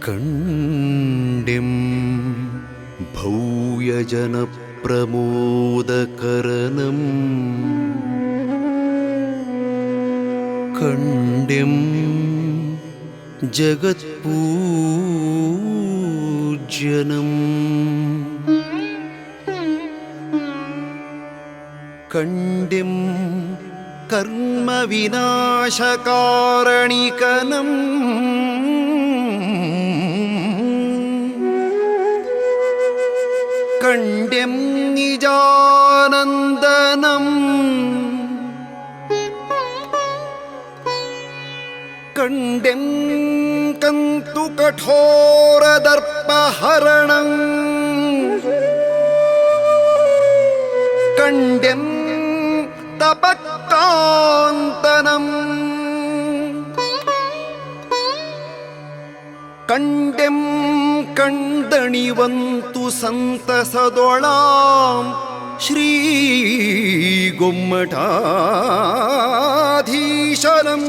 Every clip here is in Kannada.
ಕಂಡೆಂ ಭವ್ಯಜನಪ್ರಮೋದಕರನಂ ಕಂಡೆಂ ಜಗತ್ಪೂಜ್ಯನಂ ಕಂಡೆಂ ಕರ್ಮ ವಿನಾಶಕಾರಣಿಕನಂ ಕಂಡೆಂ ನಿಜಾನಂದನಂ ಕಂಡೆಂ ಕಂತು ಕಠೋರದರ್ಪಹರಣಂ ಕಂಡೆಂ ತಪಕ್ಕಾಂತನಂ ಕಂಡೆಂ ಕಂದಣಿವಂತು ಸಂತಸದೊಳಾಂ ಶ್ರೀ ಗೊಮ್ಮಟಾಧೀಶನಂ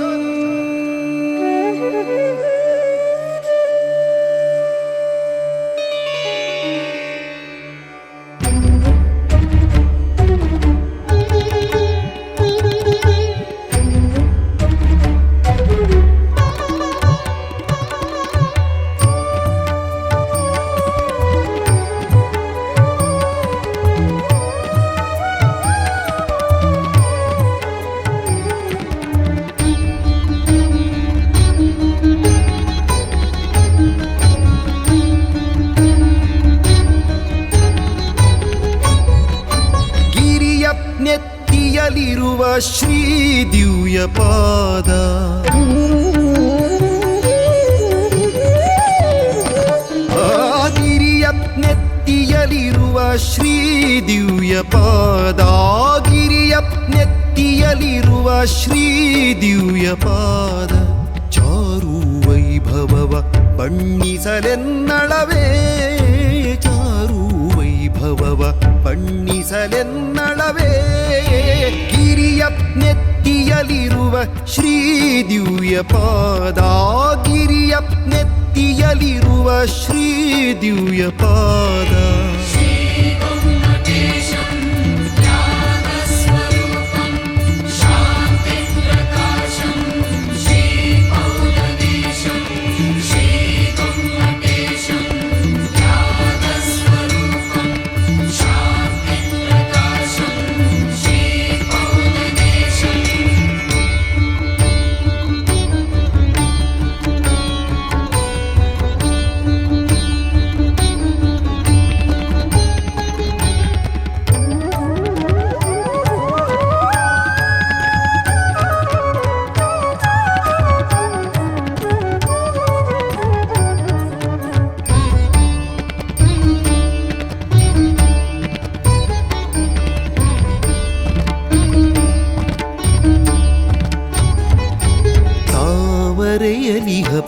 ನೆತ್ತಿಯಲಿರುವ ಶ್ರೀ ದಿವ್ಯ ಪಾದ ಗಿರಿಯ ನೆತ್ತಿಯಲಿರುವ ಶ್ರೀ ದಿವ್ಯ ಪಾದ ಗಿರಿಯ ನೆತ್ತಿಯಲಿರುವ ಶ್ರೀ ದಿವ್ಯ ಪಾದ ಚಾರು ವೈಭವವ ಬಣ್ಣಿಸಲೆನ್ನಳವೇ ಚಾರು ವೈಭವವ ಬಣ್ಣಿಸಲೆನ್ನಳವೇ ಗಿರಿಯ ನೆತ್ತಿಯಲಿರುವ ಶ್ರೀ ದಿವ್ಯ ಪಾದ ಗಿರಿಯ ನೆತ್ತಿಯಲಿರುವ ಶ್ರೀ ದಿವ್ಯ ಪಾದ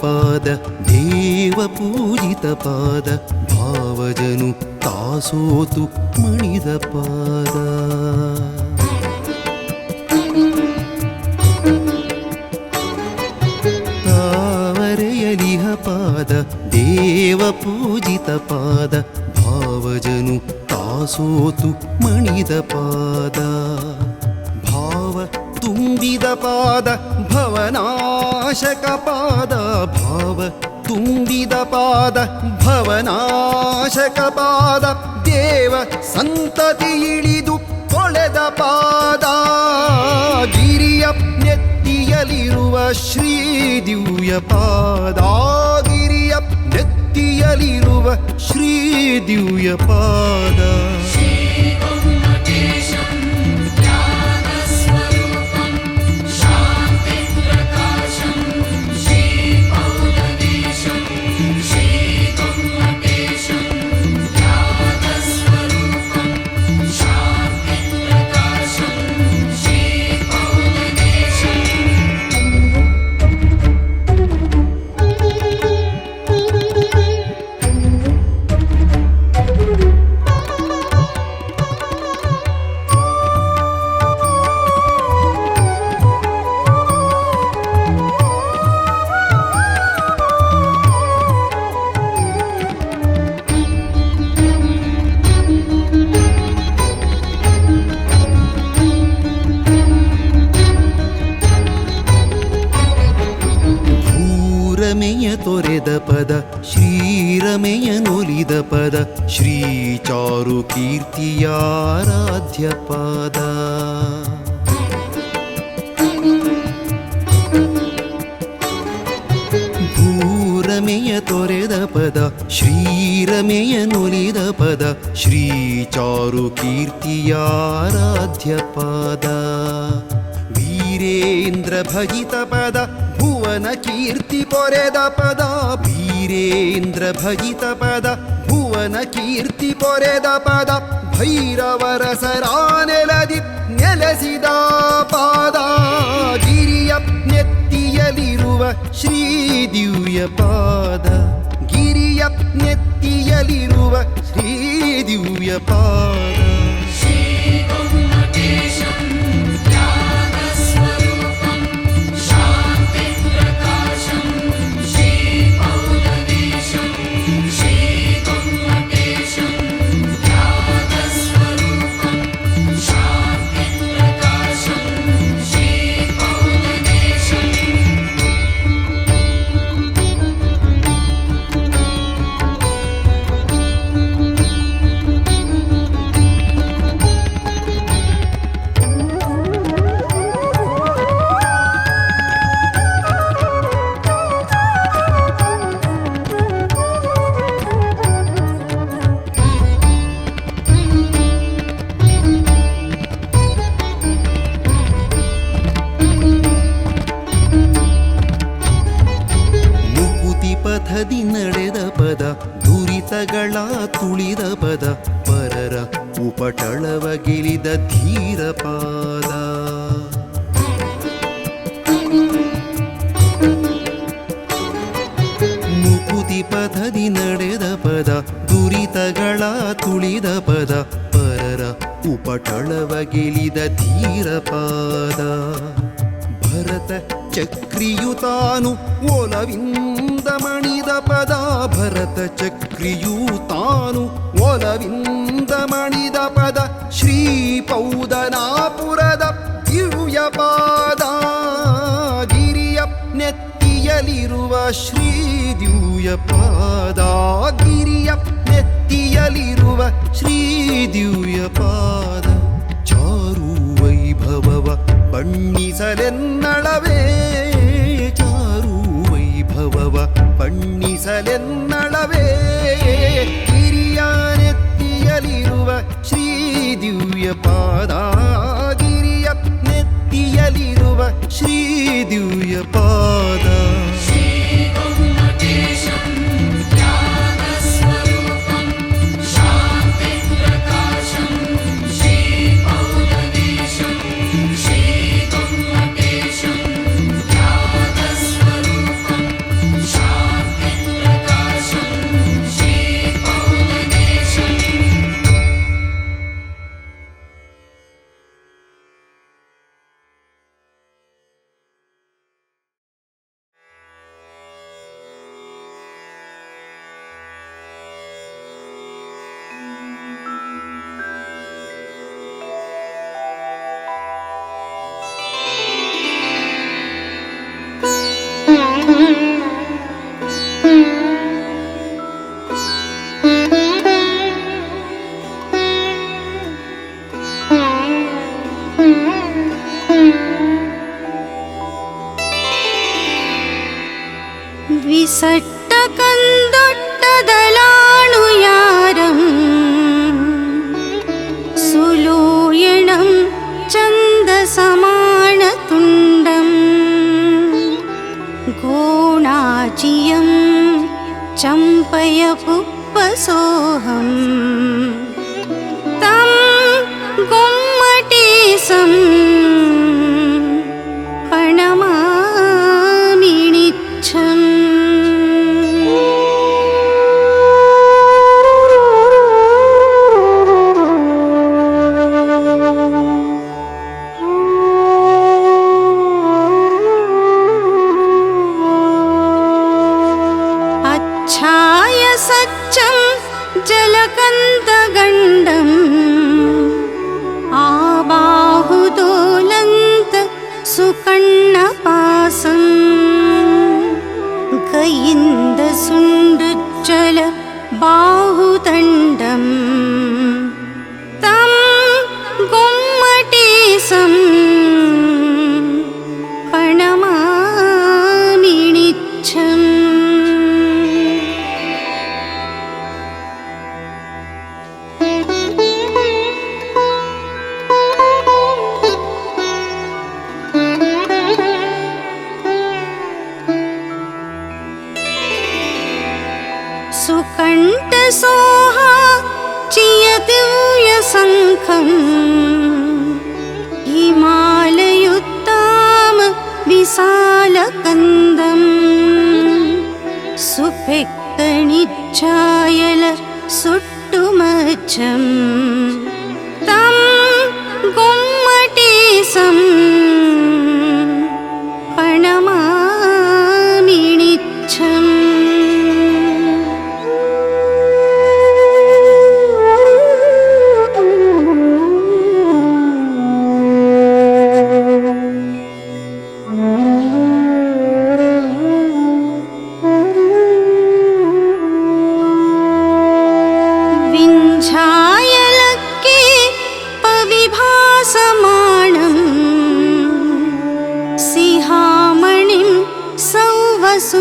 ಪಾದ ದೇವ ಪೂಜಿತ ಪಾದ ಭಾವಜನು ತಾಸೋತು ಮಣಿದ ಪಾದ ತಾವರೆಯಲಿಹ ಪಾದ ದೇವ ಪೂಜಿತ ಪಾದ ಭಾವಜನು ತಾಸೋತು ಮಣಿದ ಪಾದ ಭಾವ ತುಂಬಿದ ಪಾದ ಭವನಾಶಕ ಪಾದ ಭಾವ ತುಂಬಿದ ಪಾದ ಭವನಾಶಕ ಪಾದ ದೇವ ಸಂತತಿ ಇಳಿದು ತೊಳೆದ ಪಾದ ಗಿರಿಯ ನೆತ್ತಿಯಲಿರುವ ಶ್ರೀ ದಿವ್ಯ ಪಾದ ಗಿರಿಯ ನೆತ್ತಿಯಲಿರುವ ಶ್ರೀ ದಿವ್ಯ ಪಾದ ತೊರೆದ ಪದ ಶ್ರೀರಮೆಯನೊಲಿದ ಪದ ಶ್ರೀ ಚಾರು ಕೀರ್ತಿಯಾರಾಧ್ಯ ಪಾದ. ಭೂರಮೆಯ ತೊರೆದ ಪದ ಶ್ರೀರಮೆಯನೊಲಿದ ಪದ ಶ್ರೀ ಚಾರು ಕೀರ್ತಿಯಾರಾಧ್ಯ ಪಾದ. ವೀರೇಂದ್ರ ಭಜಿತ ಪದ ಭುವನ ಕೀರ್ತಿ ಪೊರೆದ ಪದ ವೀರೇಂದ್ರ ಭಜಿತ ಪದ ಭುವನ ಕೀರ್ತಿ ಪೊರೆದ ಪದ ಭೈರವರ ಸರಾನೆಲದಿ ನೆಲೆಸಿದ ಪಾದ. ಗಿರಿಯ ನೆತ್ತಿಯಲಿರುವ ಶ್ರೀ ದಿವ್ಯ ಪಾದ ಗಿರಿಯ ನೆತ್ತಿಯಲಿರುವ ಶ್ರೀ ದಿವ್ಯ ಪಾದ. ಪಥದಿ ನಡೆದ ಪದ ದುರಿತಗಳ ತುಳಿದ ಪದ ಪರರ ಉಪಟಳವ ಗೆಲಿದ ಧೀರ ಪಾದ. ಮುಕುತಿ ಪಥದಿ ನಡೆದ ಪದ ದುರಿತಗಳ ತುಳಿದ ಪದ ಪರರ ಉಪಟಳವ ಗೆಲಿದ ಧೀರ ಪಾದ. ಭರತ ಚಕ್ರಿಯು ತಾನು ಒಲವಿಂದ ಮಣಿದ ಪದ ಭರತ ಚಕ್ರಿಯು ತಾನು ಒಲವಿಂದ ಮಣಿದ ಪದ ಶ್ರೀ ಪೌದನಾಪುರದ ದಿವ್ಯ ಪಾದ. ಗಿರಿಯ ನೆತ್ತಿಯಲಿರುವ ಶ್ರೀ ದಿವ್ಯ ಪಾದ ಗಿರಿಯ ನೆತ್ತಿಯಲಿರುವ ಶ್ರೀ ದಿವ್ಯ ಪಾದ. ಚಾರು ವೈಭವವ ಬಣ್ಣಿಸಲೆನ್ನಳವೇ ಚಾರು ವೈಭವವ ಬಣ್ಣಿಸಲೆನ್ನಳವೇ ಗಿರಿಯ ನೆತ್ತಿಯಲಿರುವ ಶ್ರೀ ದಿವ್ಯ ಪಾದ ಗಿರಿಯ ನೆತ್ತಿಯಲಿರುವ ಶ್ರೀ ದಿವ್ಯ ಪಾದ. വിസട്ട കന്തൊട്ടതലാണുയാരം സുലൂയണം ചന്ദസമാണതുണ്ടം ഗോണാചിയം ചമ്പയ പുപ്പസോഹം തം ഗുമ്മടീസം പണമാമിണിച്ഛം. ഛായ സച്ചം ജലകന്ദഗണ്ഡം ആബാഹുദോലന്ത സുകണ്ണപാസം ഗയിന്ദ सुकण्ठसोहा चियदिव्यशङ्खम् हिमालयुत्ताम विशालकन्दम् सुपेक्तनिच्छायल सुट्टुमच्छम् तं गुम्मटेशं प्रणमामि नित्यम्। विञ्झायलक्के पविभासमाणं सिंहामणिं सौवसुचेदियाणम्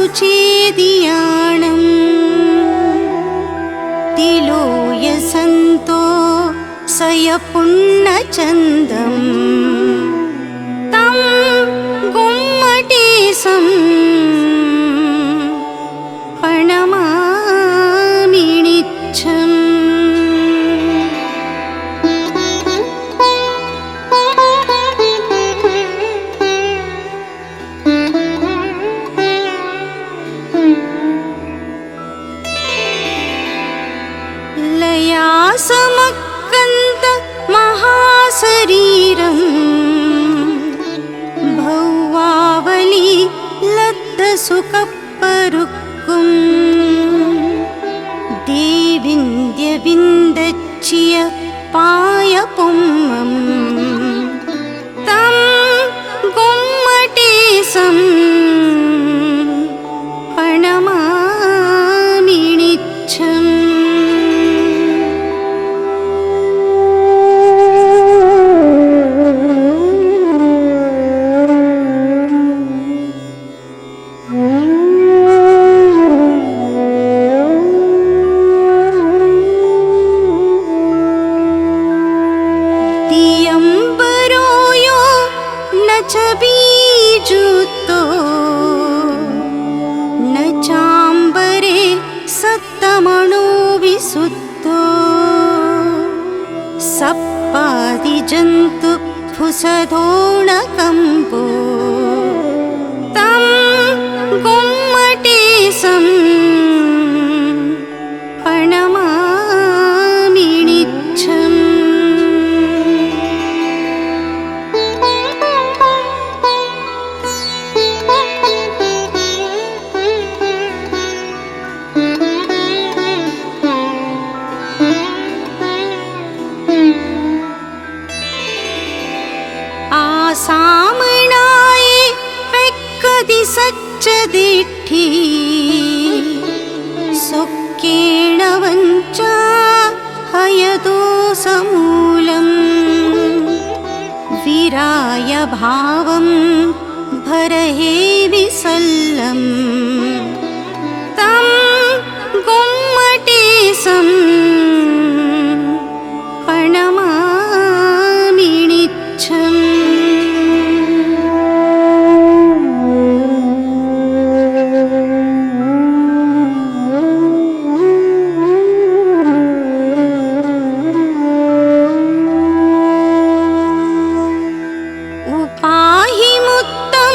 तिलोयसन्तो सयपुण्यचन्दम् तं गुम्मटेशं प्रणमामि नित्यम्। लयासमक्कन्त महाशरीरम् भौवावली लब्धसुखपरुक्कुम् देविन्द्यविन्दच्चिय पायपुम्मम् तं गुम्मटेशं प्रणमामि नित्यम्। दियंबरो यो न च बीजुतो न चांबरे सत्तमणो विसुद्धो सप्पादिजन्तु फुसधोणकम्पो तं गुम्मटेशं प्रणमामि नित्यम्। आसामणाये पेक्कदि सच्चदिट्ठी सुक्केण वञ्चा हयदोषमूलम् विराय भावं भरहे विसल्लम् तं गुम्मटेशं प्रणमामि नित्यम्। उपाहि मुत्तं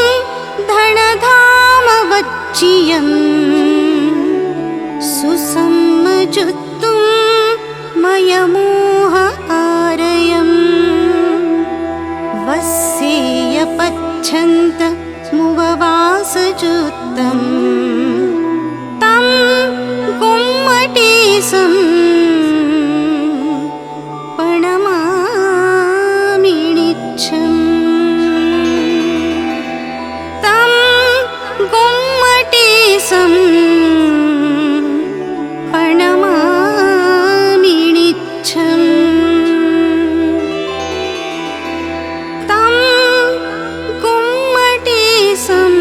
धनधामवच्चियं सुसम्मजुत्तुं मयमोह आरयम् वस्येयपच्छन्त मुववासजुत्तं तं गुम्मटेशं प्रणमामि नित्यम्। तं गुम्मटेशं प्रणमामि नित्यम्। तं गुम्मटेशं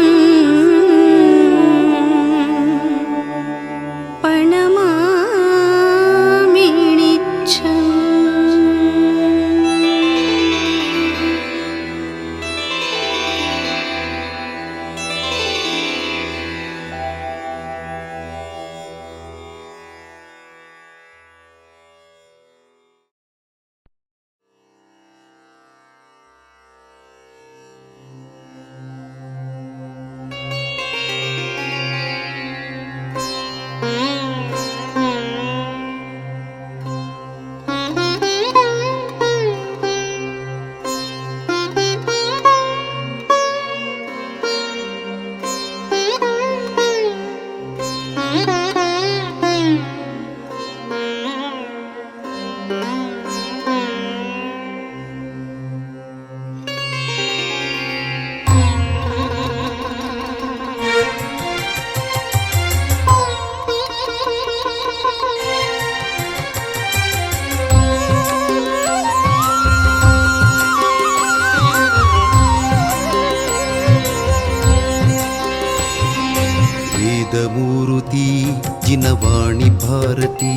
ಜಿನವಾಣಿ ಭಾರತಿ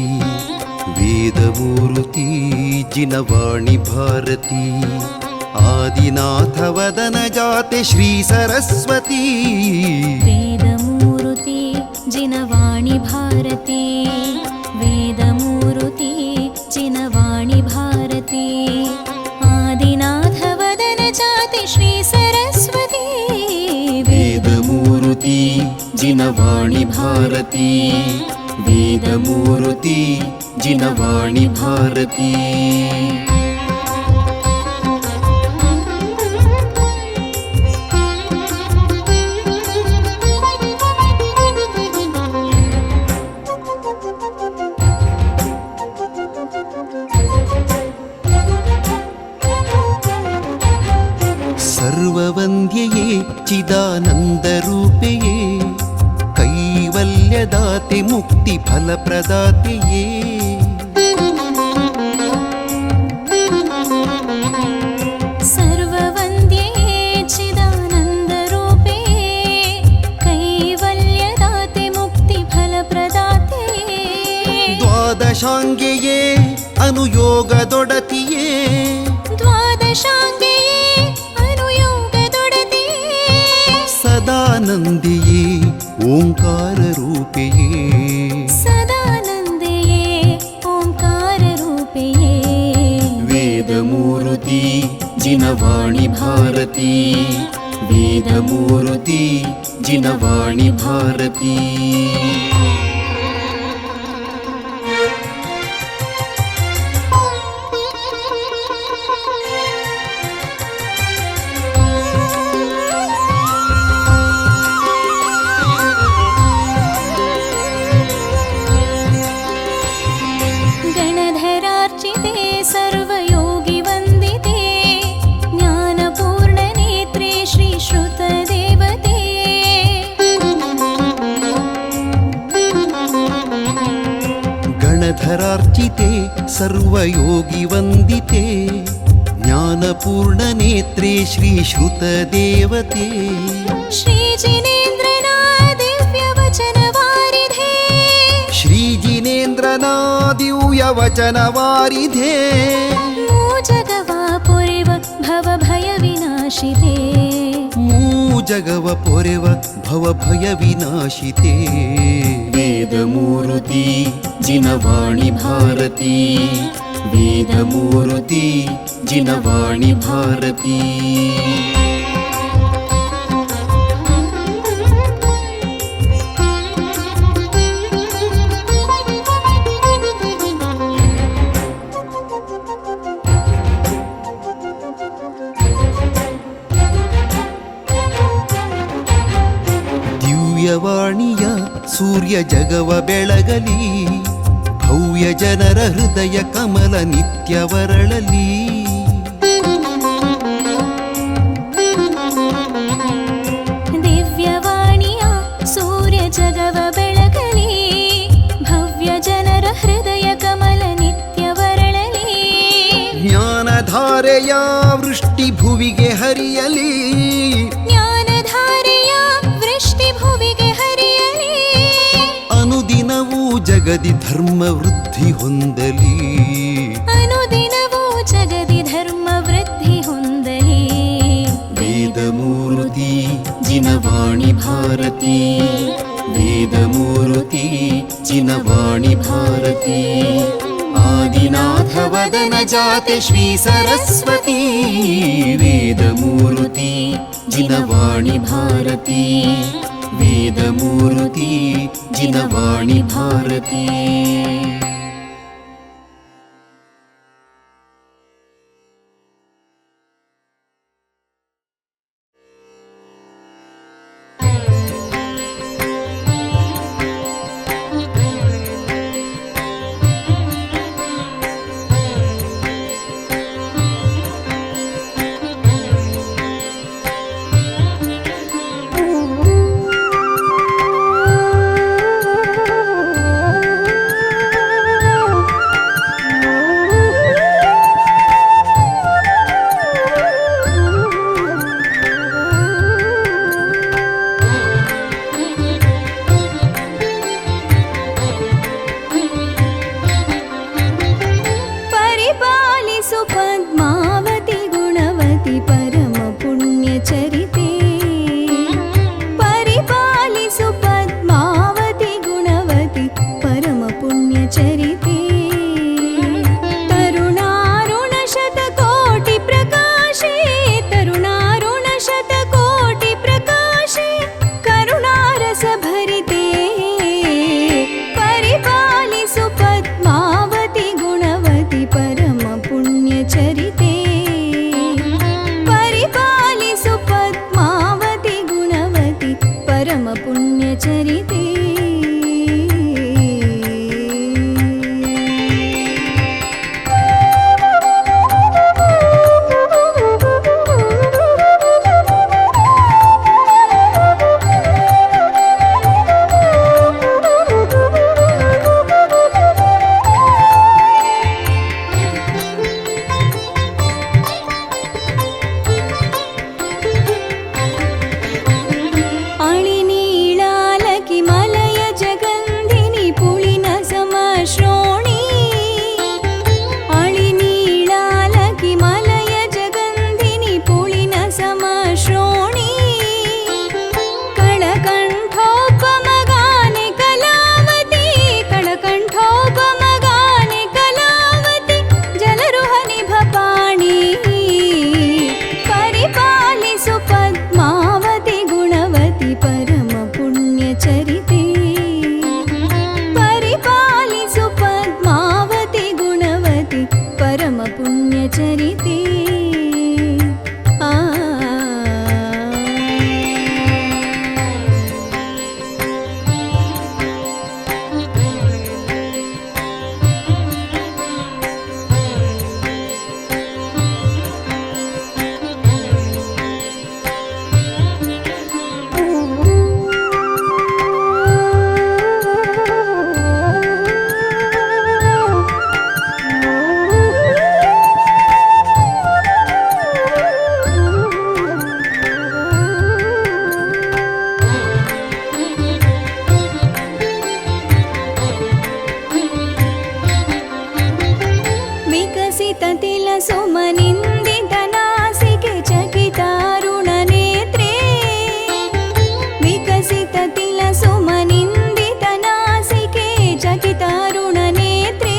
ವೇದಮೂರುತಿ ಜಿನವಾಣಿ ಭಾರತಿ ಆದಿನಾಥ ವದನ ಜಾತೆ ಶ್ರೀ ಸರಸ್ವತಿ ವೇದಮೂರುತಿ ಜಿನವಾಣಿ ಭಾರತಿ ವೇದಮೂರುತಿ ಜಿನವಾಣಿ ಭಾರತಿ ಆದಿನಾಥ ವದನ ಜಾತೆ ಶ್ರೀ ಸರಸ್ವತಿ ವೇದಮೂರುತಿ ಜಿನವಾಣಿ ಭಾರತಿ ವೇದಮೂರುತಿ ಜಿನವಾಣಿ ಭಾರತಿ ಸರ್ವವಂದ್ಯಯೇ ಚಿದಾನಂದರೂಪೆಯೇ ಕೈವಲ್ಯದಾತೆ ಮುಕ್ತಿ ಫಲಪ್ರದಾತೆಯೇ ಸರ್ವವಂದ್ಯೇ ಚಿದಾನಂದರೂಪೇ ಕೈವಲ್ಯದಾತೆ ಮುಕ್ತಿ ಫಲಪ್ರದಾತೆ ದ್ವಾದಶಾಂಗ್ಯಯೇ ಅನುಯೋಗದೊಡತಿಯೇ ದ್ವಾದಶಾಂಗ್ಯೇ ಸದಾನಂದಿಯೇ ಓಂಕಾರ ರೂಪೆಯೇ ಸದಾನಂದಯೇ ಓಂಕಾರ ರೂಪೆಯೇ ವೇದಮೂರುತಿ ಜಿನವಾಣಿ ಭಾರತಿ ವೇದಮೂರುತಿ ಜಿನವಾಣಿ ಭಾರತಿ ಗಣಧರಾರ್ಚಿತೆ ಸರ್ವಯೋಗಿ ವಂದಿತೆ ಜ್ಞಾನಪೂರ್ಣ ನೇತ್ರೆ ಶ್ರೀ ಶ್ರುತ ದೇವತೆ ಗಣಧರಾರ್ಚಿತೆ ಸರ್ವಯೋಗಿ ವಂದಿತೆ ಜ್ಞಾನಪೂರ್ಣ ನೇತ್ರೆ ಶ್ರೀ ಶ್ರುತ ದೇವತೆ ಶ್ರೀ ಜಿನೇಂದ್ರನ ದಿವ್ಯ ವಚನ ವಾರಿಧೆ ಶ್ರೀ ಜಿನೇಂದ್ರನ ದಿವ್ಯ ವಚನ ವಾರಿಧೆ ಜಗವ ಪೊರೆವ ಭವ ಭಯ ವಿನಾಶಿತೆ ಜಗವ ಪೊರೆವ ಭವ ಭಯ ವಿನಾಶಿತೆ ವೇದಮೂರುತಿ ಜಿನವಾಣಿ ಭಾರತಿ ವೇದಮೂರುತಿ ಜಿನವಾಣಿ ಭಾರತಿ ದಿವ್ಯವಾಣಿಯ ಸೂರ್ಯ ಜಗವ ಬೆಳಗಲಿ ಭವ್ಯ ಜನರ ಹೃದಯ ಕಮಲ ನಿತ್ಯವರಳಲಿ ದಿವ್ಯವಾಣಿಯ ಸೂರ್ಯ ಜಗವ ಬೆಳಗಲಿ ಭವ್ಯ ಜನರ ಹೃದಯ ಕಮಲ ನಿತ್ಯವರಳಲಿ ಜ್ಞಾನಧಾರೆಯ ವೃಷ್ಟಿ ಭುವಿಗೆ ಹರಿಯಲಿ ಜ್ಞಾನಧಾರೆಯ ವೃಷ್ಟಿ ಭುವಿಗೆ ಹರಿಯಲಿ ಅನುದಿನವೂ ಜಗದಿ ಧರ್ಮ ವೃದ್ಧಿ ಹೊಂದಲಿ ಅನುದಿನವೂ ಜಗದಿ ಧರ್ಮ ವೃದ್ಧಿ ಹೊಂದಲಿ ವೇದಮೂರುತಿ ಜಿನವಾಣಿ ಭಾರತಿ ವೇದಮೂರುತಿ ಜಿನವಾಣಿ ಭಾರತಿ ಆದಿನಾಥ ವದನ ಜಾತೆ ಶ್ರೀ ಸರಸ್ವತಿ ವೇದಮೂರುತಿ ಜಿನವಾಣಿ ಭಾರತಿ ವೇದಮೂರುತಿ ಜಿನವಾಣಿ ಭಾರತಿ सुमनिन्दितनासिके चकितारुणनेत्रे विकसिततिलसुमनिन्दितनासिके चकितारुणनेत्रे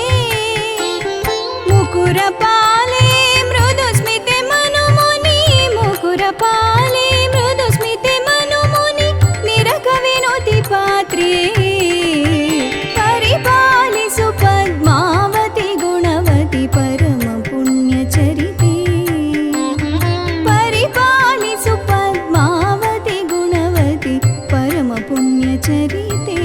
मुकुरपाले मृदुस्मिते मनुमुनि मुकुरपाले मृदुस्मिते मनुमुनि निरकविनोति पात्रे परिपालिसु पद्मावति गुणवति परम पुण्यचरिते परिपालिसु पद्मावति गुणवति परम पुण्यचरिते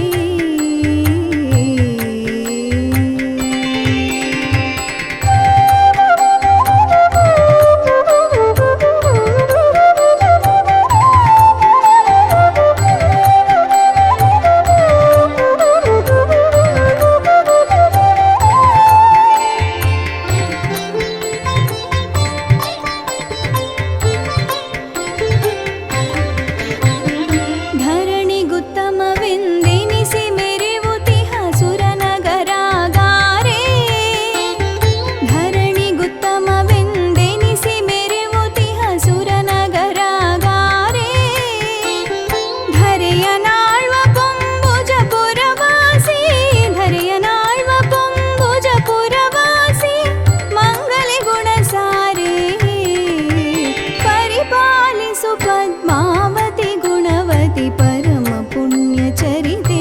ಧರಣಿಗುತ್ತಮವೆಂದೆನಿಸಿ ಮೆರೆವುತಿಹ ಸುರನಗರಾಗಾರೆ ಧರಣಿಗುತ್ತಮವೆಂದೆನಿಸಿ ಮೆರೆವುತಿಹ ಸುರನಗರಾಗಾರೆ ಧರೆಯನಾಳ್ವ ಪೊಂಬುಜಪುರವಾಸಿ ಧರೆಯನಾಳ್ವ ಪೊಂಬುಜಪುರವಾಸಿ ಮಂಗಲೆ ಗುಣಸಾರೆ ಪರಿಪಾಲಿಸು ಪದ್ಮಾವತಿ ಗುಣವತಿ ಪರಮ ಪುಣ್ಯಚರಿತೆ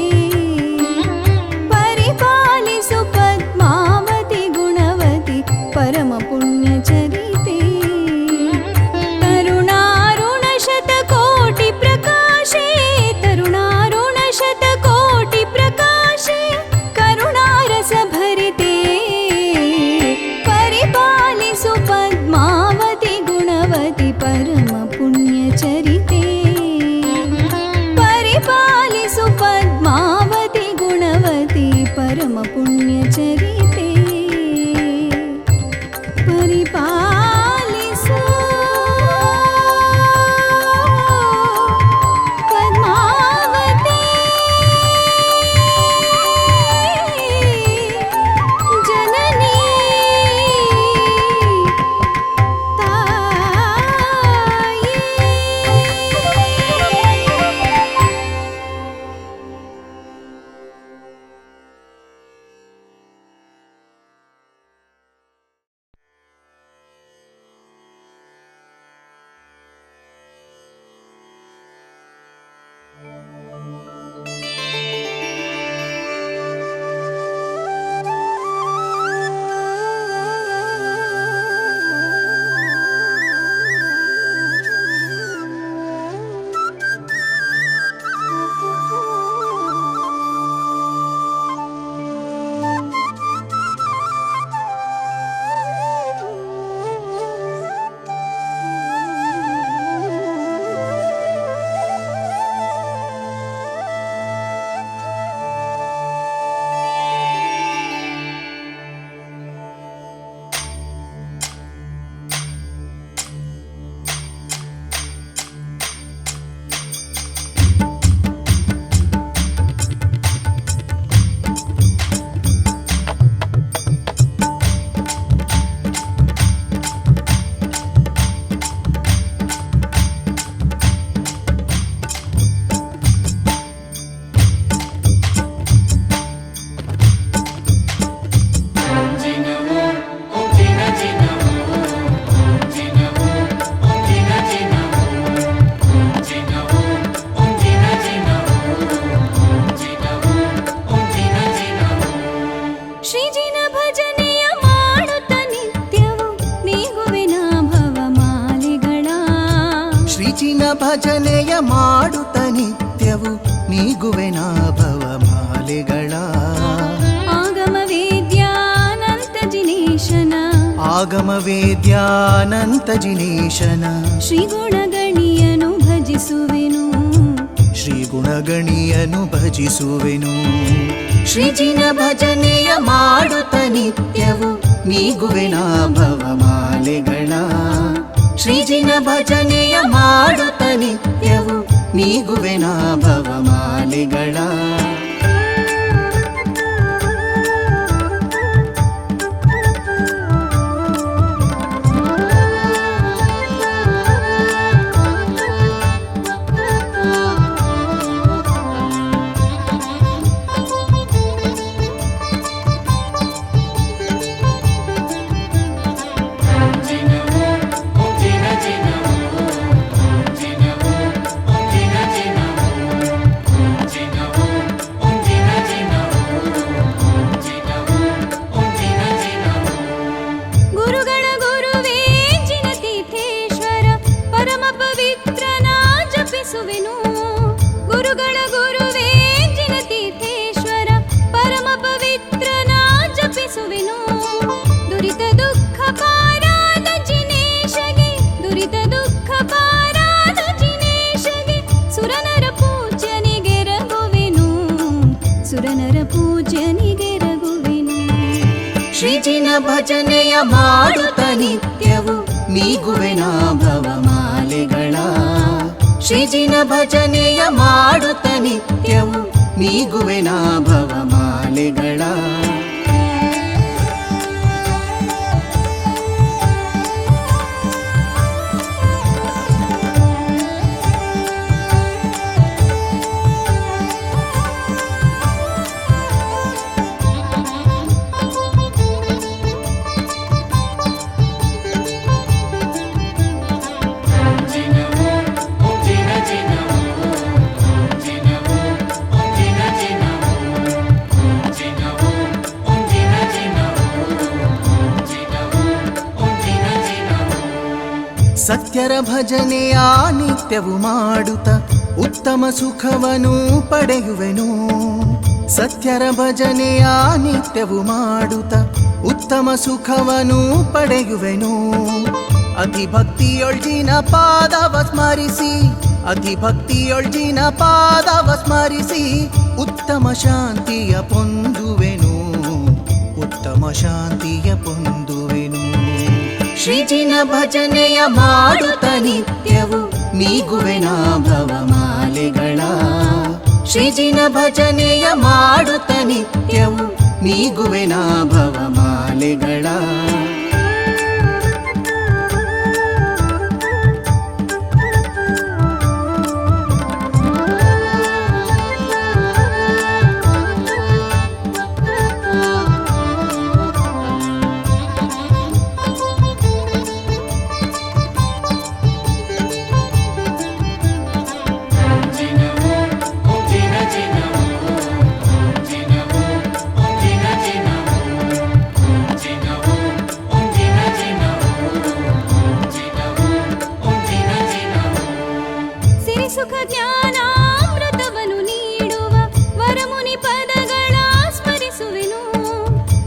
ಪರಿಪಾಲಿಸು ಪದ್ಮಾವತಿ ಗುಣವತಿ ಪರಮ ಪುಣ್ಯಚರಿತೆ ತರುಣಾರುಣ ಶತಕೋಟಿ ಪ್ರಕಾಶೇ ತರುಣಾರುಣ ಶತಕೋಟಿ ಪ್ರಕಾಶೇ ಕರುಣಾರಸ ಭರಿತೆ ಪರಿಪಾಲಿಸು ಪದ್ಮಾವತಿ ಗುಣವತಿ ಪರಮ ಪುಣ್ಯಚರಿತೆ ಪರಿಪಾಲಿಸು ಪದ್ಮಾವತಿ ಗುಣವತಿ ಪರಮ ಪುಣ್ಯಚರಿತೆ ಪರಿಪಾಲಿಸು ಪದ್ಮಾವತಿ ಜನನಿ ಶ್ರೀಜಿನ ಭಜನೆಯ ಮಾಡುತ್ತ ನಿತ್ಯವು ನೀಗುವೆನ ಭವಮಾಲೆಗಳ ಶ್ರೀಜಿನ ಭಜನೆಯ ಮಾಡುತ್ತ ನಿತ್ಯವು ನೀಗುವೆನ ಭವಮಾಲೆಗಳ ಆಗಮ ವೇದ್ಯಾನಂತ ಜಿನೇಶನ ಆಗಮ ವೇದ್ಯಾನಂತ ಜಿನೇಶನ ಶ್ರೀ ಗುಣಗಣಿಯನು ಭಜಿಸುವೆನು ಶ್ರೀ ಗುಣಗಣಿಯನು ಭಜಿಸುವೆನು ಶ್ರೀಜಿನ ಭಜನೆಯ ಮಾಡುತ್ತ ನಿತ್ಯವು ನೀಗುವೆನ ಭವಮಾಲೆಗಳ ಶ್ರೀಜಿನ ಭಜನೆಯ ಮಾಡುತ್ತ ನಿತ್ಯವು ನೀಗುವೆನ ಭವಮಾಲೆಗಳ ಪೂಜ್ಯನಿಗೆರಗುವೆನು. ಶ್ರೀಜಿನ ಭಜನೆಯ ಮಾಡುತ್ತ ನಿತ್ಯವು ನೀಗುವೆನ ಭವಮಾಲೆಗಳ. ಶ್ರೀಜಿನ ಭಜನೆಯ ಮಾಡುತ್ತ ನಿತ್ಯವು ನೀಗುವೆನ ಭವಮಾಲೆಗಳ. ಸತ್ಯರ ಭಜನೆಯ ನಿತ್ಯವು ಮಾಡುತ್ತ ಉತ್ತಮ ಸುಖವನ್ನು ಪಡೆಯುವೆನು. ಸತ್ಯರ ಭಜನೆಯ ನಿತ್ಯವು ಮಾಡುತ್ತ ಉತ್ತಮ ಸುಖವನ್ನು ಪಡೆಯುವೆನು. ಅತಿಭಕ್ತಿಯೊಳ್ಜಿನ ಪಾದವ ಸ್ಮರಿಸಿ, ಅತಿಭಕ್ತಿಯೊಳ್ಜಿನ ಪಾದವ ಸ್ಮರಿಸಿ ಉತ್ತಮ ಶಾಂತಿಯ ಪೊಂದುವೆನು, ಉತ್ತಮ ಶಾಂತಿಯ ಪೊಂದುವೆನು. ಶ್ರೀಜಿನ ಭಜನೆಯ ಮಾಡುತ್ತ ನಿತ್ಯವು ನೀಗುವೆನ ಭವಮಾಲೆಗಳ. ಶ್ರೀಜಿನ ಭಜನೆಯ ಮಾಡುತ್ತ ನಿತ್ಯವು ನೀಗುವೆನ ಭವಮಾಲೆಗಳ. ಸುಖ ಜ್ಞಾನಾಮೃತವನ್ನು ನೀಡುವ ವರಮುನಿ ಪದಗಳ ಸ್ಮರಿಸುವೆನು.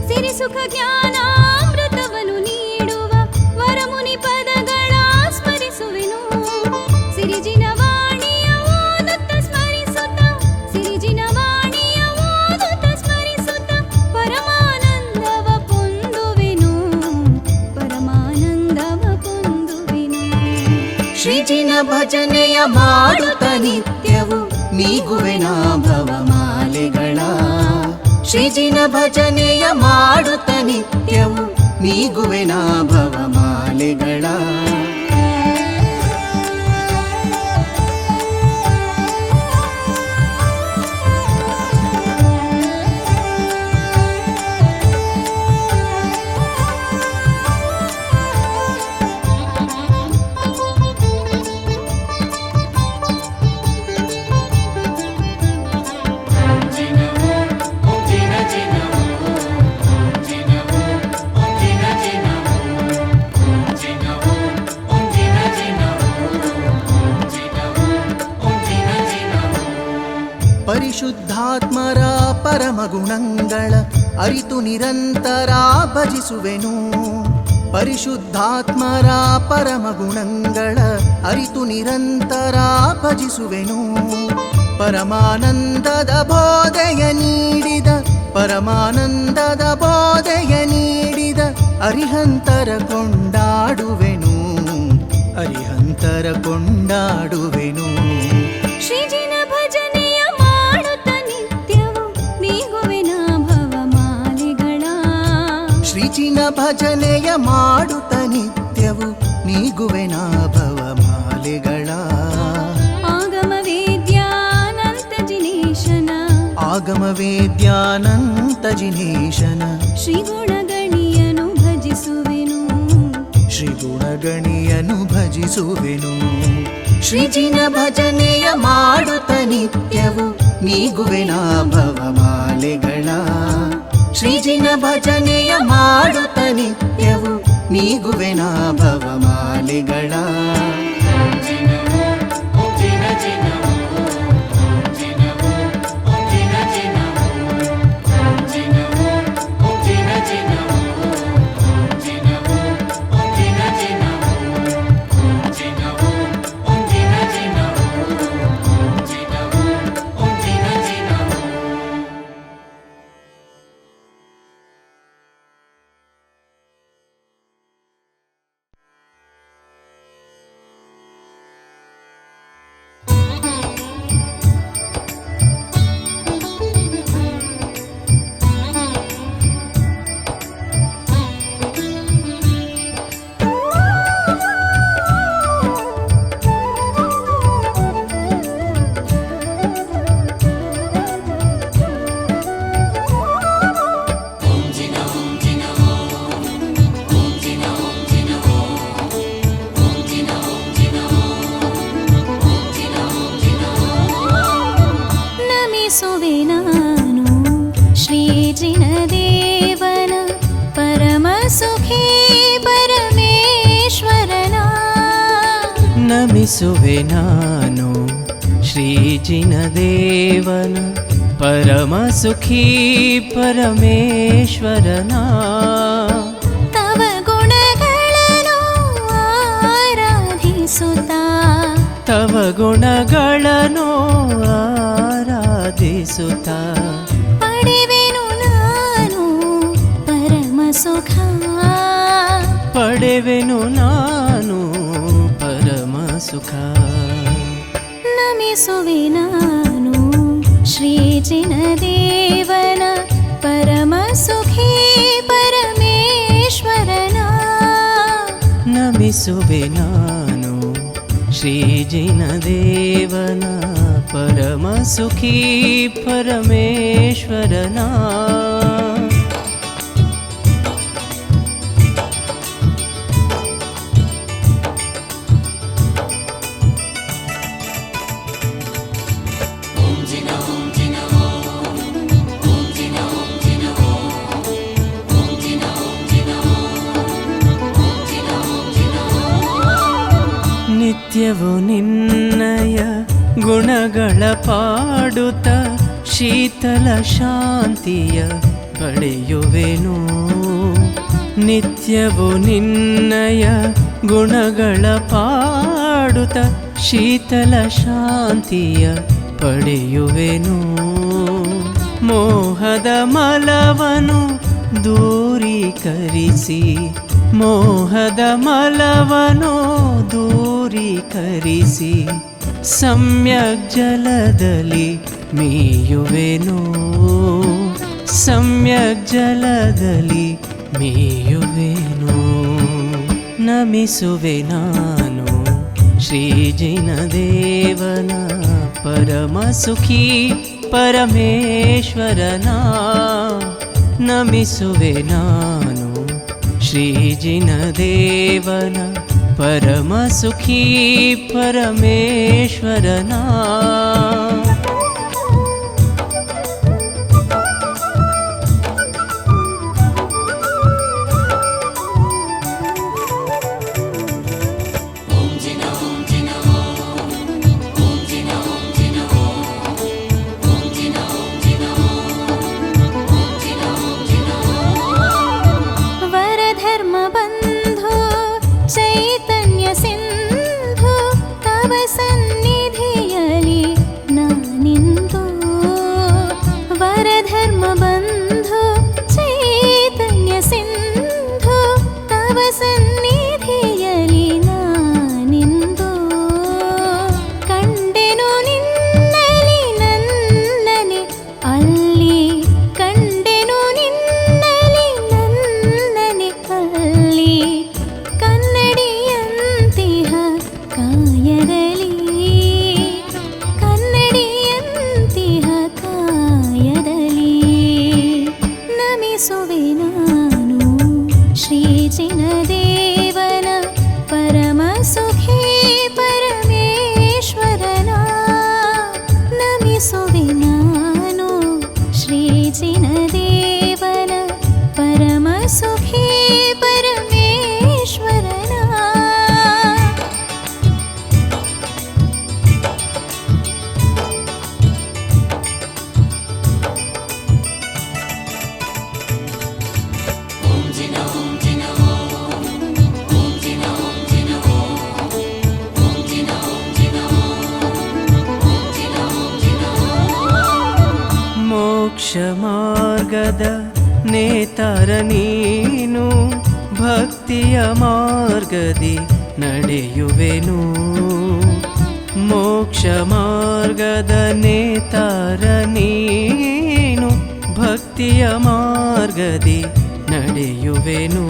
ಸಿರಿ ಸುಖ ಜ್ಞಾನಾಮೃತವನ್ನು ನೀಡುವ ವರಮುನಿ ಪದಗಳ ಸ್ಮರಿಸುವೆನು. ಸಿರಿಜಿನ ವಾಣಿಯ ಓದುತ್ತ ಸ್ಮರಿಸುತ್ತ, ಸಿರಿಜಿನ ವಾಣಿಯ ಓದುತ್ತ ಸ್ಮರಿಸುತ್ತ ಪರಮಾನಂದವ ಪೊಂದುವೆನು, ಪರಮಾನಂದವ ಪೊಂದುವೆನು. ಶ್ರೀಜಿನ ಭಜನೆಯ ಮಾಡುತ್ತ ನಿತ್ಯವು ನೀಗುವೆನ ಭವಮಾಲೆಗಳ. ಶ್ರೀಜಿನ ಭಜನೆಯ ಮಾಡುತ್ತ ನಿತ್ಯವು ನೀಗುವೆನ ಭವಮಾಲೆಗಳ. ಪರಿಶುದ್ಧಾತ್ಮರ ಪರಮ ಗುಣಗಳ ಅರಿತು ನಿರಂತರ ಭಜಿಸುವೆನು. ಪರಿಶುದ್ಧಾತ್ಮರ ಪರಮ ಗುಣಗಳ ಅರಿತು ನಿರಂತರ ಭಜಿಸುವೆನು. ಪರಮಾನಂದದ ಬೋಧೆಯ ನೀಡಿದ, ಪರಮಾನಂದದ ಬೋಧೆಯ ನೀಡಿದ ಅರಿಹಂತರ ಕೊಂಡಾಡುವೆನು, ಅರಿಹಂತರ ಕೊಂಡಾಡುವೆನು. ಶ್ರೀಜಿನ ಭಜನೆಯ ಮಾಡುತ್ತ ನಿತ್ಯವು ನೀಗುವೆನ ಭವಮಾಲೆಗಳ. ಶ್ರೀಜಿನ ಭಜನೆಯ ಮಾಡುತ್ತ ನಿತ್ಯವು ನೀಗುವೆನ ಭವಮಾಲೆಗಳ. ಆಗಮ ವೇದ್ಯಾನಂತ ಜಿನೇಶನ, ಆಗಮ ವೇದ್ಯಾನಂತ ಜಿನೇಶನ ಶ್ರೀ ಗುಣಗಣಿಯನು ಭಜಿಸುವೆನು, ಶ್ರೀ ಗುಣಗಣಿಯನು ಭಜಿಸುವೆನು. ಶ್ರೀಜಿನ ಭಜನೆಯ ಮಾಡುತ್ತ ನಿತ್ಯವು ನೀಗುವೆನ ಭವಮಾಲೆಗಳ. ಶ್ರೀಜಿನ ಭಜನೆಯ ಮಾಡುತ್ತ ನಿತ್ಯವು ನೀಗುವೆನ ಭವಮಾಲೆಗಳ. ನಮಿಸುವೆ ನಾನು ಶ್ರೀಜಿನದೇವನ ಪರಮ ಸುಖೀ ಪರಮೇಶ್ವರನ. ತವ ಗುಣಗಳನ್ನು ಆರಾಧಿಸುತ್ತಾ ತವ ಗುಣಗಳನ್ನು ಆರಾಧಿಸುತ್ತಾ ಪಡೆವೆನು ನಾನು ಪರಮ ಸುಖ. ಪಡೆವೆನು ನಾನು ಪರಮ ಸುಖ. ನಮಿಸುವೆ ನಾನು ಶ್ರೀಜಿನದೇವನ ಪರಮ ಸುಖೀ ಪರಮೇಶ್ವರನ. ನಮಿಸುವೆ ನಾನು ಶ್ರೀಜಿನದೇವನ ಪರಮ ಸುಖೀ ಪರಮೇಶ್ವರನ. ನಿತ್ಯವು ನಿನ್ನಯ ಗುಣಗಳ ಪಾಡುತ್ತ ಶೀತಲ ಶಾಂತಿಯ ಪಡೆಯುವೆನು. ನಿತ್ಯವು ನಿನ್ನಯ ಗುಣಗಳ ಪಾಡುತ್ತ ಶೀತಲ ಶಾಂತಿಯ ಪಡೆಯುವೆನು. ಮೋಹದ ಮಲವನು ದೂರೀಕರಿಸಿ ಮೋಹದ ಮಲವನು ದೂರೀಕರಿಸಿ ಸಮ್ಯಕ್ ಜಲದಲ್ಲಿ ಮೀಯುವೆನು. ಸಮ್ಯಕ್ ಜಲದಲ್ಲಿ ಮೀಯುವೆನು. ನಮಿಸುವೆ ನಾನು ಶ್ರೀಜಿನದೇವನ ಪರಮ ಸುಖೀ ಪರಮೇಶ್ವರನ. ನಮಿಸುವೆ ನಾನು ಶ್ರೀಜಿನದೇವನ ಪರಮ ಸುಖೀ ಪರಮೇಶ್ವರನ. ಮಾರ್ಗದ ನೇತಾರ ನೀನು ಭಕ್ತಿಯ ಮಾರ್ಗದಿ ನಡೆಯುವೆನು. ಮೋಕ್ಷ ಮಾರ್ಗದ ನೇತಾರ ನೀನು ಭಕ್ತಿಯ ಮಾರ್ಗದಿ ನಡೆಯುವೆನು.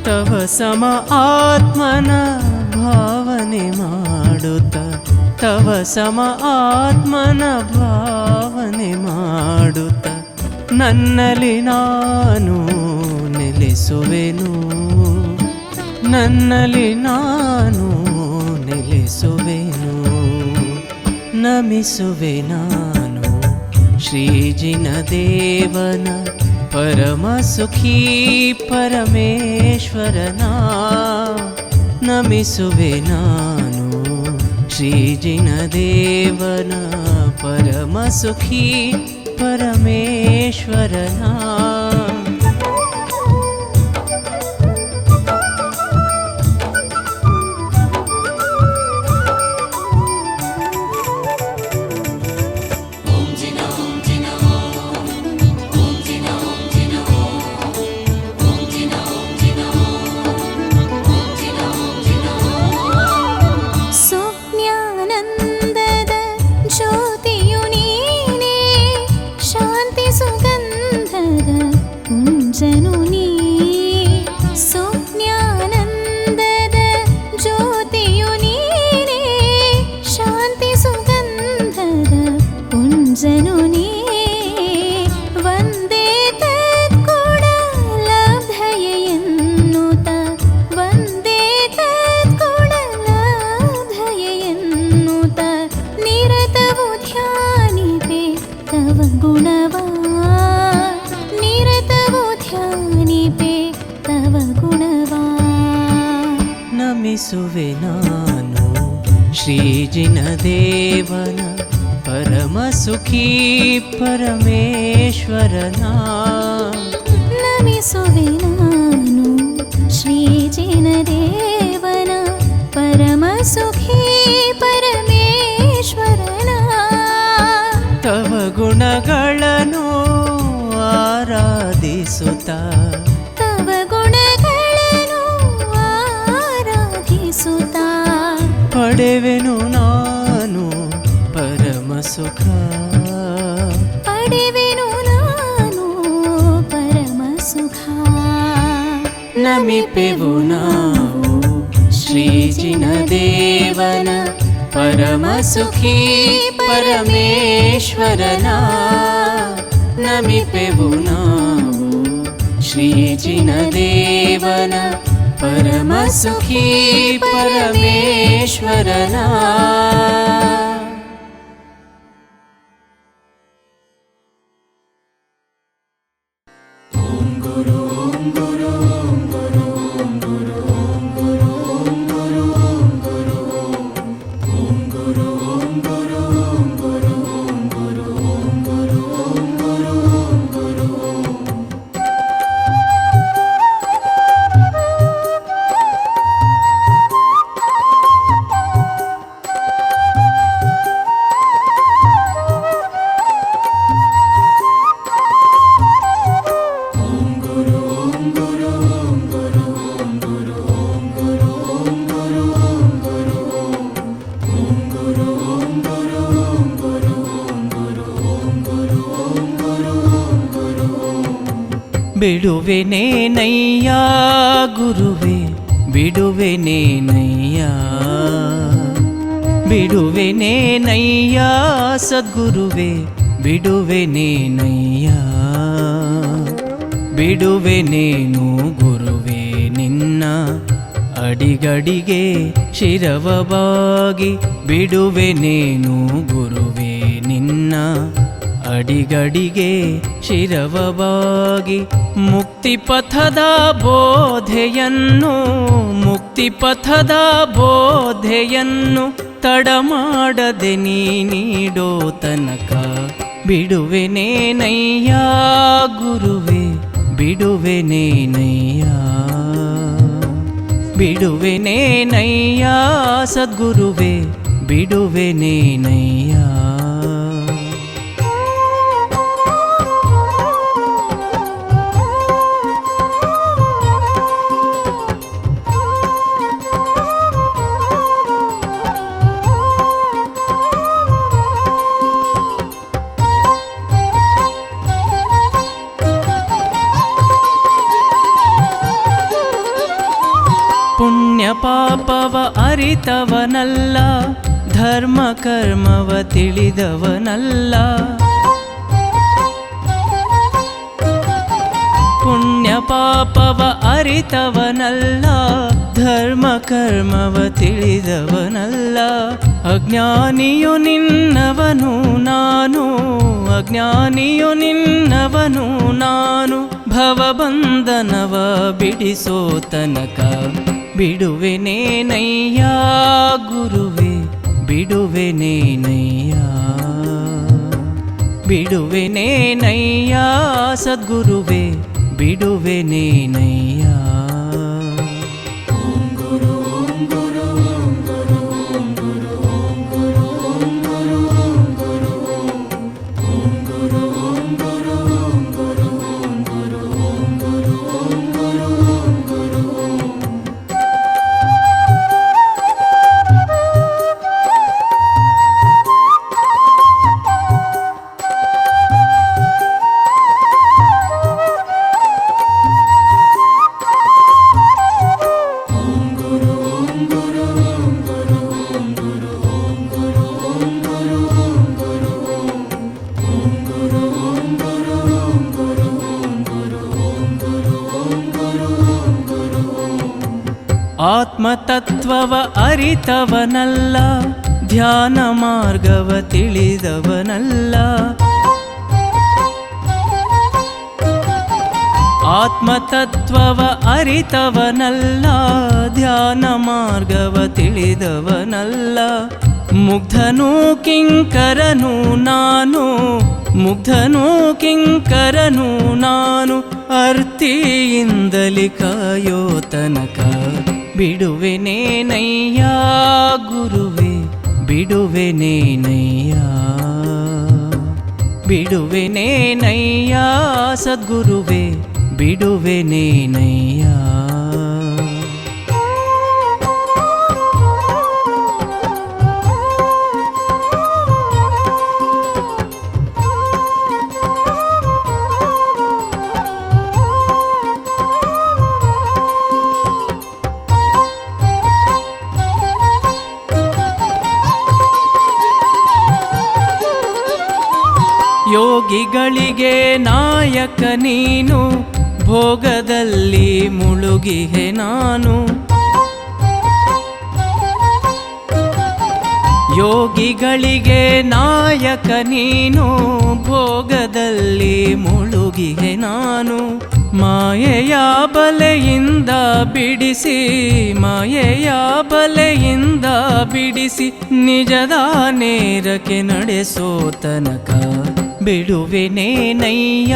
ತವ ಸಮ ಆತ್ಮನ ಭಾವನೆ ಮಾಡುತ್ತ ತವ ಸಮ ಆತ್ಮನ ಭಾವನೆ ಮಾಡುತ್ತ ನನ್ನಲ್ಲಿ ನಾನು ನೆಲೆಸುವೆನು. ನನ್ನಲ್ಲಿ ನಾನು ನೆಲೆಸುವೆನು. ನಮಿಸುವೆ ನಾನು ಶ್ರೀಜಿನದೇವನ ಪರಮ ಸುಖೀ ಪರಮೇಶ್ವರನ. ನಮಿಸುವೆ ನಾನು ಶ್ರೀಜಿನದೇವನ ಪರಮ ಸುಖಿ ಪರಮೇಶ್ವರನ ಸುಜ್ಞಾನಂದದ ಜ್ಯೋತಿಯು ನೀನೇ, ಶಾಂತಿ ಸುಗಂಧದ ಕುಂಜನು ನೀ. ಸುಜ್ಞಾನಂದದ ಜ್ಯೋತಿಯು ನೀನೇ, ಶಾಂತಿ ಸುಗಂಧದ ಕುಂಜನು ನೀ. ವಂದೇ ತತ್ಗುಣ ಲಬ್ಧಯೆ ಎನ್ನುತ್ತ, ವಂದೇ ತತ್ಗುಣ ಲಬ್ಧಯೆ ಎನ್ನುತ್ತ, ನಿರತವು ಧ್ಯಾನಿಪೆ ತವ ಗುಣವಾ, ನಿರತವು ಧ್ಯಾನಿಪೆ ತವ ಗುಣವಾ. ನಮಿಸುವೆ ನಾನು ಶ್ರೀಜಿನದೇವನ ಪರಮ ಸುಖಿ ಪರಮೇಶ್ವರನ. ನಮಿಸುವೆ ನಾನು ಶ್ರೀಜಿನದೇವನ ಪರಮ ಸುಖಿ ಪರಮೇಶ್ವರನ. ತವ ಗುಣಗಳನ್ನು ಆರಾಧಿಸುತ್ತ, ತವ ಗುಣಗಳನ್ನು ಆರಾಧಿಸುತ್ತ, ಪಡೆವೆನು ನಾನು ಪರಮ ಸುಖ. ಪಡೆವೆನು ನಾನು ಪರಮ ಸುಖ. ನಮಿಪೆವು ನಾವು ಶ್ರೀಜಿನದೇವನ ಪರಮ ಸುಖಿ ಪರಮೇಶ್ವರನ. ನಮಿಪೆವು ನಾವು ಶ್ರೀಜಿನದೇವನ ಪರಮ ಸುಖಿ ಪರಮೇಶ್ವರನ. ಬಿಡುವೆನೇನಯ್ಯ ಗುರುವೆ, ಬಿಡುವೆನೇನಯ್ಯ, ಬಿಡುವೆನೇನಯ್ಯ ಸದ್ಗುರುವೆ, ಬಿಡುವೆನೇನಯ್ಯ. ಬಿಡುವೆನೇನು ಗುರುವೆ ನಿನ್ನ ಅಡಿಗಡಿಗೆ ಶಿರವವಾಗಿ, ಬಿಡುವೆನೇನು ಗುರುವೆ ನಿನ್ನ ಅಡಿಗಡಿಗೆ ಶಿರವವಾಗಿ. ಮುಕ್ತಿಪಥದ ಬೋಧೆಯನ್ನು, ಮುಕ್ತಿಪಥದ ಬೋಧೆಯನ್ನು ತಡಮಾಡದೆ ನೀ ನೀಡೋ ತನಕ, ಬಿಡುವೆನೇನಯ್ಯ ಗುರುವೆ, ಬಿಡುವೆನೇನಯ್ಯ, ಬಿಡುವೆನೇನಯ್ಯ ಸದ್ಗುರುವೆ, ಬಿಡುವೆನೇನಯ್ಯ. ಪುಣ್ಯ ಪಾಪವ ಅರಿತವನಲ್ಲ, ಧರ್ಮ ಕರ್ಮವ ತಿಳಿದವನಲ್ಲ. ಪುಣ್ಯ ಪಾಪವ ಅರಿತವನಲ್ಲ, ಧರ್ಮ ಕರ್ಮವ ತಿಳಿದವನಲ್ಲ. ಅಜ್ಞಾನಿಯು ನಿನ್ನವನು ನಾನು, ಅಜ್ಞಾನಿಯು ನಿನ್ನವನು ನಾನು, ಭವಬಂಧನವ ಬಿಡಿಸೋ ತನಕ, ಬಿಡುವೆನೇನಯ್ಯ ಗುರುವೆ, ಬಿಡುವೆನೇನಯ್ಯ ಬಿಡುವೆನೇನಯ್ಯ ಸದ್ಗುರುವೇ ಬಿಡುವೆನೇನಯ್ಯ ಆತ್ಮತತ್ವವ ಅರಿತವನಲ್ಲ ಧ್ಯಾನ ಮಾರ್ಗವ ತಿಳಿದವನಲ್ಲ ಆತ್ಮತತ್ವವ ಅರಿತವನಲ್ಲ ಧ್ಯಾನ ಮಾರ್ಗವ ತಿಳಿದವನಲ್ಲ ಮುಗ್ಧನೂ ಕಿಂಕರನು ನಾನು ಮುಗ್ಧನೂ ಕಿಂಕರನು ನಾನು ಅರ್ತಿಯಿಂದಲಿ ಕಾಯೋ ತನಕ ಬಿಡುವೆನೇನಯ್ಯ ಗುರುವೇ ಬಿಡುವೆನೇನಯ್ಯ ಬಿಡುವೆನೇನಯ್ಯ ಸದ್ಗುರುವೇ ಬಿಡುವೆನೇನಯ್ಯ ಯೋಗಿಗಳಿಗೆ ನಾಯಕ ನೀನು ಭೋಗದಲ್ಲಿ ಮುಳುಗಿಹೆ ನಾನು ಯೋಗಿಗಳಿಗೆ ನಾಯಕ ನೀನು ಭೋಗದಲ್ಲಿ ಮುಳುಗಿಹೆ ನಾನು ಮಾಯೆಯ ಬಲೆಯಿಂದ ಬಿಡಿಸಿ ಮಾಯೆಯ ಬಲೆಯಿಂದ ಬಿಡಿಸಿ ನಿಜದ ನೇರಕ್ಕೆ ನಡೆಸೋ ತನಕ ಬಿಡುವೆನೇನಯ್ಯ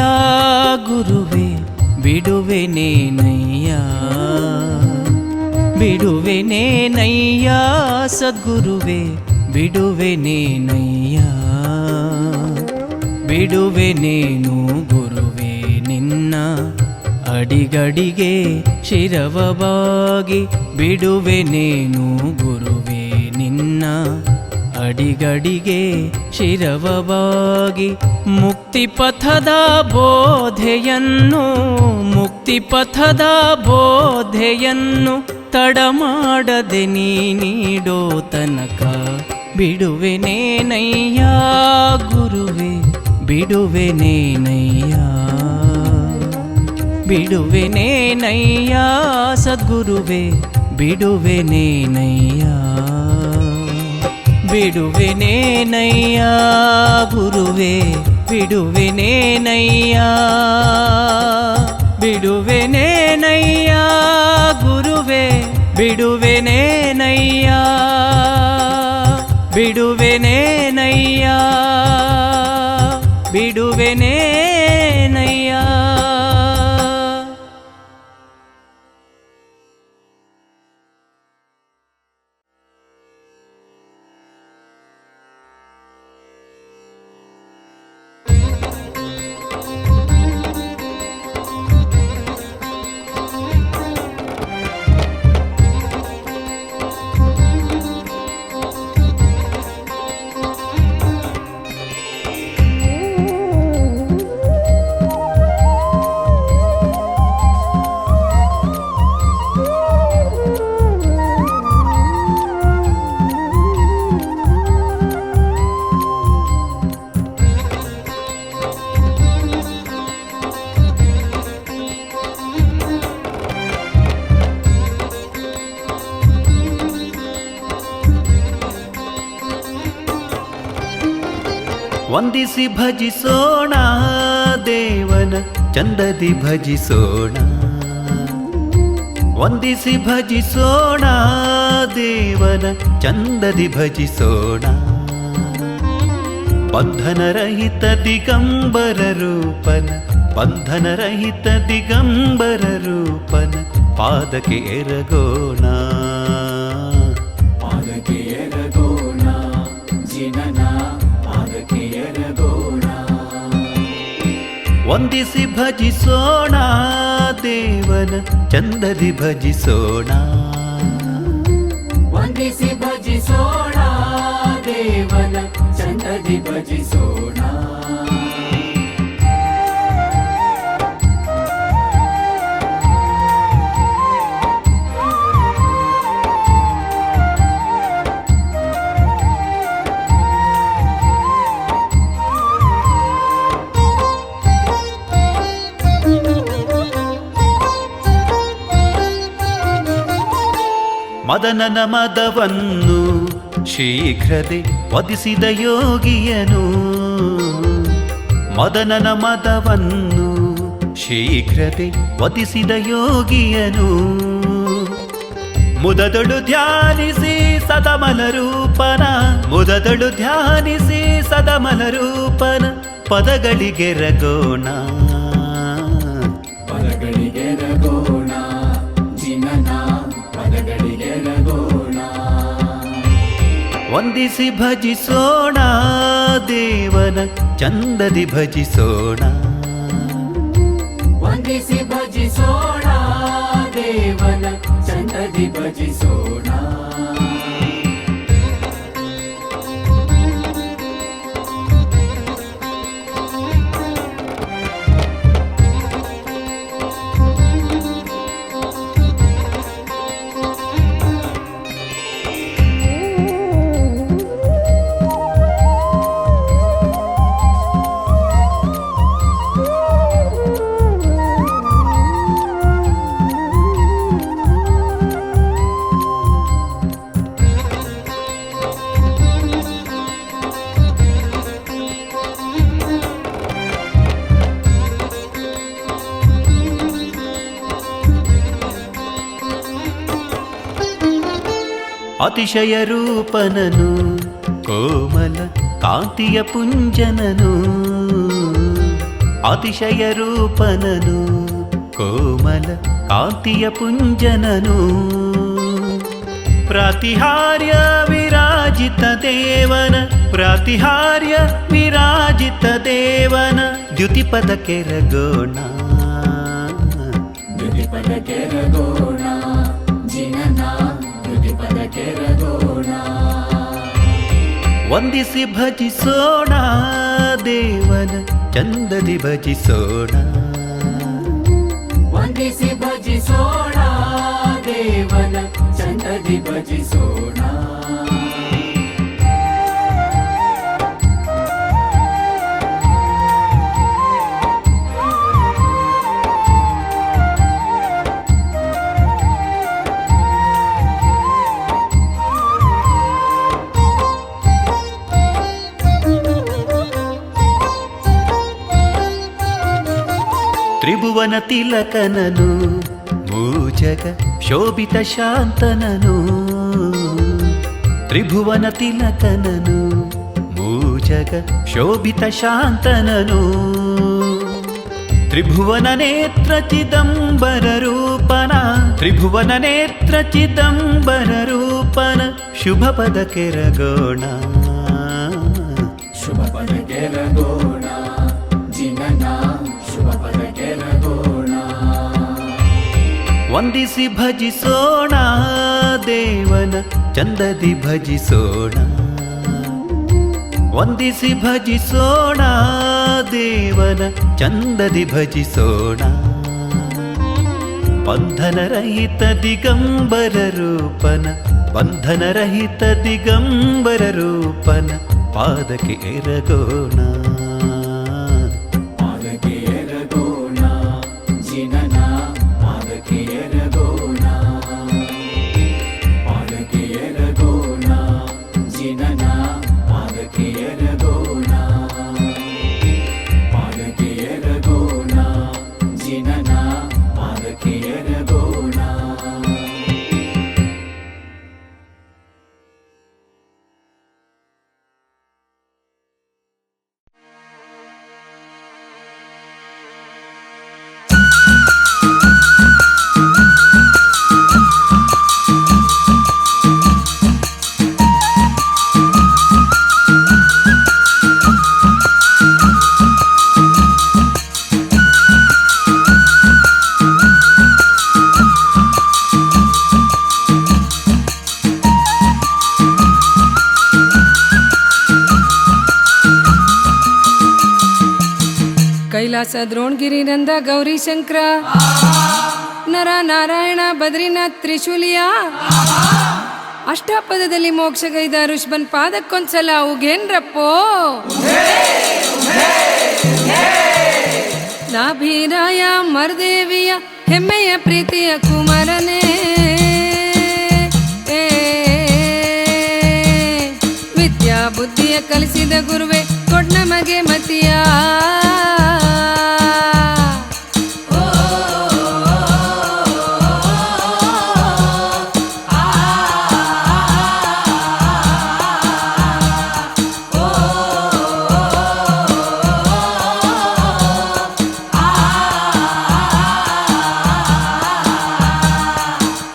ಗುರುವೇ ಬಿಡುವೆನೇನಯ್ಯ ಬಿಡುವೆನೇನಯ್ಯ ಸದ್ಗುರುವೇ ಬಿಡುವೆನೇನಯ್ಯ ಬಿಡುವೆನೇನು ಗುರುವೇ ನಿನ್ನ ಅಡಿಗಡಿಗೆ ಶಿರವವಾಗಿ ಬಿಡುವೆನೇನು ಗುರುವೇ ನಿನ್ನ ಅಡಿಗಡಿಗೆ ಶಿರವವಾಗಿ ಮುಕ್ತಿಪಥದ ಬೋಧೆಯನ್ನು ಮುಕ್ತಿಪಥದ ಬೋಧೆಯನ್ನು ತಡಮಾಡದೆ ನೀ ನೀಡೋ ತನಕ ಬಿಡುವೆನೇನಯ್ಯ ಗುರುವೇ ಬಿಡುವೆನೇನಯ್ಯ ಬಿಡುವೆನೇನಯ್ಯ ಸದ್ಗುರುವೇ ಬಿಡುವೆನೇನಯ್ಯ ಬಿಡುವೆನೇನಯ್ಯ ಗುರುವೇ ಬಿಡುವೆನೇನಯ್ಯ ಬಿಡುವೆನೇನಯ್ಯ ಗುರುವೇ ಬಿಡುವೆನೇನಯ್ಯ ಬಿಡುವೆನೇನಯ್ಯ ಬಿಡುವೆನೇನಯ್ಯ ವಂದಿಸಿ ಭಜಿಸೋಣ ದೇವನ ಚಂದದಿ ಭಜಿಸೋಣ ವಂದಿಸಿ ಭಜಿಸೋಣ ದೇವನ ಚಂದದಿ ಭಜಿಸೋಣ. ಬಂಧನರಹಿತ ದಿಗಂಬರ ರೂಪನ, ಬಂಧನರಹಿತ ದಿಗಂಬರ ರೂಪನ ಪಾದಕ್ಕೆ ಎರಗೋಣ. ಪಾದಕ್ಕೆ ಎರಗೋಣ, ಜಿನನ ಪಾದಕ್ಕೆ ಎರಗೋಣ. ವಂದಿಸಿ ಭಜಿಸೋಣ ದೇವನ ಚಂದದಿ ಭಜಿಸೋಣ. ವಂದಿಸಿ ಭಜಿಸೋಣ ದೇವನ ಚಂದದಿ ಭಜಿಸೋಣ. ಮದನನ ಮದವನ್ನು ಶೀಘ್ರದೆ ವಧಿಸಿದ ಯೋಗಿಯನು, ಮದನನ ಮದವನ್ನು ಶೀಘ್ರದೆ ವಧಿಸಿದ ಯೋಗಿಯನು. ಮುದದೊಳು ಧ್ಯಾನಿಸಿ ಸದಮಲ ರೂಪನ, ಮುದದೊಳು ಧ್ಯಾನಿಸಿ ಸದಮಲ ರೂಪನ ಪದಗಳಿಗೆ ರಗೋಣ. ಪದಗಳಿಗೆ ರಗೋಣ, ಜಿನನ ಪದಗಳಿಗೆ ರಗೋಣ. ವಂದಿಸಿ ಭಜಿಸೋಣ ದೇವನ ಚಂದದಿ ಭಜಿಸೋಣ. ವಂದಿಸಿ ಭಜಿಸೋಣ ದೇವನ ಚಂದದಿ ಭಜಿಸೋಣ. ಅತಿಶಯ ರೂಪನನು ಕೋಮಲ ಕಾಂತಿಯ ಪುಂಜನನು, ಅತಿಶಯ ರೂಪನನು ಕೋಮಲ ಕಾಂತಿಯ ಪುಂಜನನು. ಪ್ರಾತಿಹಾರ್ಯ ವಿರಾಜಿತ ದೇವನ, ಪ್ರಾತಿಹಾರ್ಯ ವಿರಾಜಿತ ದೇವನ ದ್ಯುತಿಪದಕ್ಕೆ ರಗೋಣ. ದ್ಯುತಿಪದಕ್ಕೆ ರಗೋಣ, ಜಿನನ ದ್ಯುತಿಪದಕ್ಕೆ ರಗೋಣ. ವಂದಿಸಿ ಭಜಿಸೋಣ ದೇವನ ಚಂದದಿ ಭಜಿಸೋಣ. ವಂದಿಸಿ ಭಜಿಸೋಣ ದೇವನ ಚಂದದಿ ಭಜಿಸೋಣ. ತ್ರಿಭುವನ ತಿಲಕನನು ಮೂಜಗ ಶೋಭಿತ ಶಾಂತನನು, ತ್ರಿಭುವನ ತಿಲಕನನು ಮೂಜಗ ಶೋಭಿತ ಶಾಂತನನು. ತ್ರಿಭುವನ ನೇತ್ರ ಚಿದಂಬರ ರೂಪನ, ತ್ರಿಭುವನ ನೇತ್ರ ಚಿದಂಬರ ರೂಪನ ಶುಭ ಪದಕ್ಕೆ ರಗೋಣ. ಶುಭ ಪದಕ್ಕೆ ರಗೋಣ, ಜಿನನ ಶುಭ ಪದಕ್ಕೆ ರಗೋಣ. ವಂದಿಸಿ ಭಜಿಸೋಣ ದೇವನ ಚಂದದಿ ಭಜಿಸೋಣ. ವಂದಿಸಿ ಭಜಿಸೋಣ ದೇವನ ಚಂದದಿ ಭಜಿಸೋಣ. ಬಂಧನರಹಿತ ದಿಗಂಬರ ರೂಪನ, ಬಂಧನರಹಿತ ದಿಗಂಬರ ರೂಪನ ಪಾದಕ್ಕೆ ಎರಗೋಣ. ಪಾದಕ್ಕೆ ಎರಗೋಣ, ಜಿನನ ಪಾದಕ್ಕೆ ಎರಗೋಣ. ಪಾದಕ್ಕೆ ಎರಗೋಣ, ಜಿನನ ಪಾದಕ್ಕೆ ಎರಗೋಣ. ಪಾದಕ್ಕೆ ಎರಗೋಣ, ಜಿನನ ಪಾದಕ್ಕೆ ಎರಗೋಣ. ಕೈಲಾಸ ದ್ರೋಣಗಿರಿ ನಂದ ಗೌರಿ ಶಂಕರ ನರ ನಾರಾಯಣ ಬದ್ರಿನಾಥ್ ತ್ರಿಶೂಲಿಯ ಅಷ್ಟಪದದಲ್ಲಿ ಮೋಕ್ಷಗೈದ ಋಷಭನ್ ಪಾದಕ್ಕೊಂದ್ಸಲ ಉಗೇನ್ರಪ್ಪೋ ನಾಭಿರಾಯ ಮರ್ದೇವಿಯ ಹೆಮ್ಮೆಯ ಪ್ರೀತಿಯ ಕುಮಾರನೇ ವಿದ್ಯಾ ಬುದ್ಧಿಯ ಕಲಿಸಿದ ಗುರುವೆ ಕೊಡ್ ನಮಗೆ ಮತಿಯ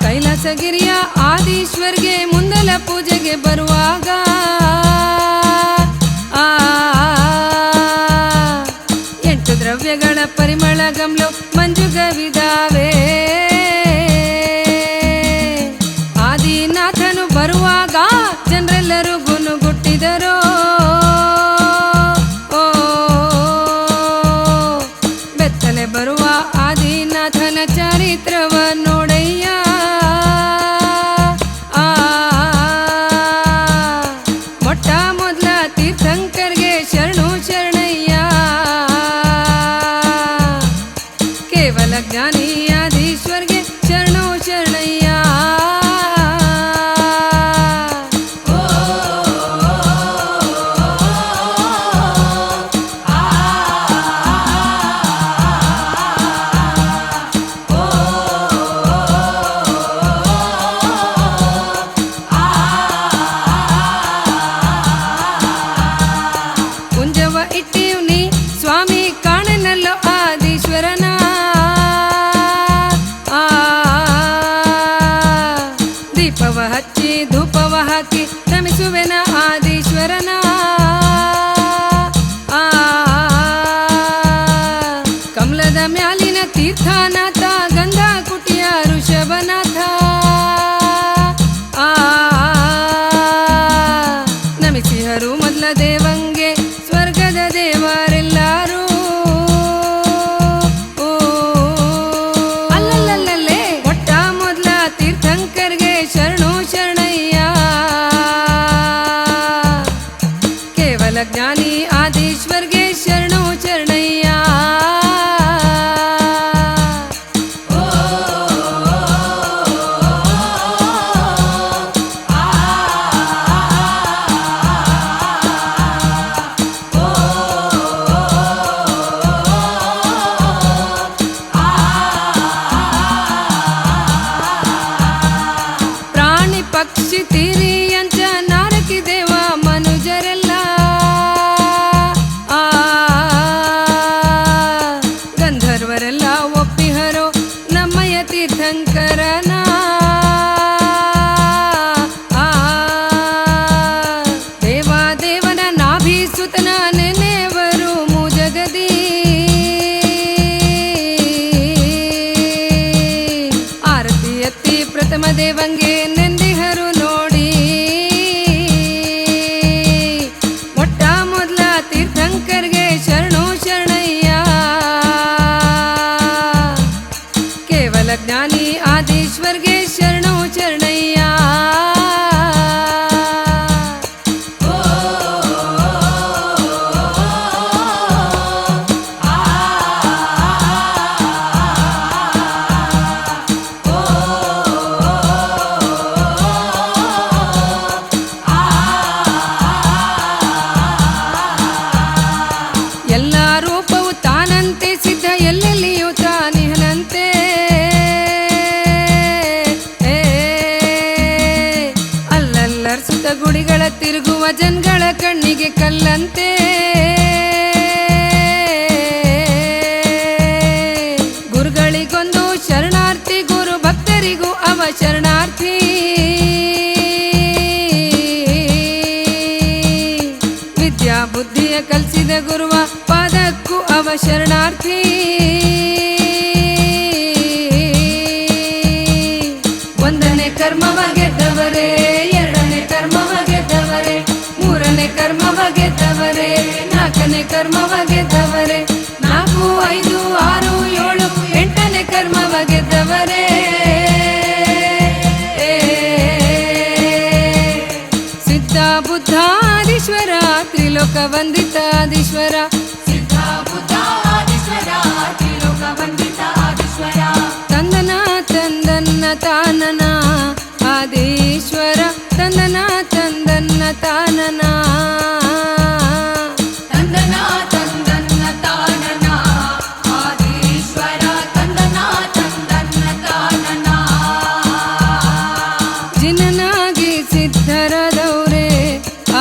ಕೈಲಾಸಗಿರಿಯ ಆದೀಶ್ವರ್ಗೆ ಮುಂದಲ ಪೂಜೆಗೆ ಬರುವಾಗ ಎಂಟು ದ್ರವ್ಯಗಳ ಪರಿಮಳ ಗಮ್ಲು ಮಂಜುಗವಿದಾವೆ ಆದಿನಾಥನು ಬರುವಾಗ ಜನರೆಲ್ಲರೂ ಗುನುಗುಟ್ಟಿದರೋ ಬೆತ್ತಲೆ ಬರುವ ಆದಿನಾಥನ ಚಾರಿತ್ರವ ನೋಡಯ್ಯ ಮೊಟ್ಟ ಮೊದಲ ತೀರ್ಥಂಕರ್ಗೆ ಶರಣು ಶರಣಯ್ಯ ಕೇವಲ ಜ್ಞಾನಿ ಆದೀಶ್ವರ್ಗೆ ಶರಣು ಶರಣಯ್ಯ ಕುಂಜವ ಇಟ್ಟಿವ್ನಿ ಸ್ವಾಮಿ ಕಾಣನಲ್ಲೋ ಆದೀಶ್ವರನ ದೀಪವ ಹಚ್ಚಿ ಧೂಪವ ಹಾಕಿ ನಮಿಸುವೆನ ಆದೀಶ್ವರನ ಕಮಲದ ಮ್ಯಾಲಿನ ತೀರ್ಥನಾಥ ಗಂಧ ಕುಟಿಯ ಋಷಭನಾಥ ನಮಿಸಿಹರು ಮೊದಲ ದೇವಂಗೆ ಸ್ವರ್ಗದ ದೇವರೆಲ್ಲಾರು ಅಲ್ಲಲ್ಲಲ್ಲೇ ಮೊಟ್ಟ ಮೊದಲ ತೀರ್ಥಂಕರ್ಗೆ ಶರಣು ಶರಣಯ್ಯ ಕೇವಲ ಜ್ಞಾನಿ ಆದೀಶ್ವರ್ಗೆ ಶರಣು ಶರಣಯ್ಯ ಪ್ರಾಣಿ ಪಕ್ಷಿ ತಿರಿಯಂಚ ನಾರಕಿ ದೇವ ಮನುಜರೆಲ್ಲ ಗಂಧರ್ವರೆಲ್ಲ ಒಪ್ಪಿಹರೋ ನಮ್ಮಯ್ಯ ತೀರ್ಥಂಕರನ ದೇವನ ನಾಭೀಸುತನ ನೆನೆವರು ಮುಜಗದಿ ಆರತಿ ಎತ್ತಿ ಪ್ರಥಮ ದೇವಂಗೆ ನೆಂದಿಹರು ನೋಡಿ ಮೊಟ್ಟ ಮೊದಲ ತೀರ್ಥಂಕರ್ಗೆ ಶರಣು ಶರಣಯ್ಯ ಕೇವಲ ಜ್ಞಾನಿ ಆದೀಶ್ವರ್ಗೆ ಶರಣು ಶರಣಯ್ಯ ಎಲ್ಲ ರೂಪವು ತಾನಂತೆ ಸಿದ್ಧ ಎಲ್ಲೆಲ್ಲಿಯೂ ತಾನಿಹನಂತೆ ಅಲ್ಲಲ್ಲರ್ಸುತ್ತ ಗುಡಿಗಳ ತಿರುಗುವ ಜನಗಳ ಕಣ್ಣಿಗೆ ಕಲ್ಲಂತೆ ಗುರುಗಳಿಗೊಂದು ಶರಣಾರ್ಥಿ ಗುರು ಭಕ್ತರಿಗೂ ಅವ ಶರಣಾರ್ಥಿ ವಿದ್ಯಾ ಬುದ್ಧಿಯ ಕಲಿಸಿದ ಗುರುವ ಪಾದಕ್ಕೂ ಅವ ಶರಣಾರ್ಥಿ ಒಂದನೇ ಕರ್ಮವ ಗೆದ್ದವರೇ ಎರಡನೇ ಕರ್ಮವ ಗೆದ್ದವರೇ ಮೂರನೇ ಕರ್ಮವ ಗೆದ್ದವರೇ ನಾಲ್ಕನೇ ಕರ್ಮವ ಗೆದ್ದವರೇ ನಾಲ್ಕು ತ್ರಿಲೋಕ ವಂದಿತ ಆದೀಶ್ವರ ತಂದನ ತಂದನ್ನ ತಾನನ ಆದೀಶ್ವರ ತಂದನ ತಂದನ್ನ ತಾನನ ಜಿನನಾಗಿ ಸಿದ್ಧರದವರೇ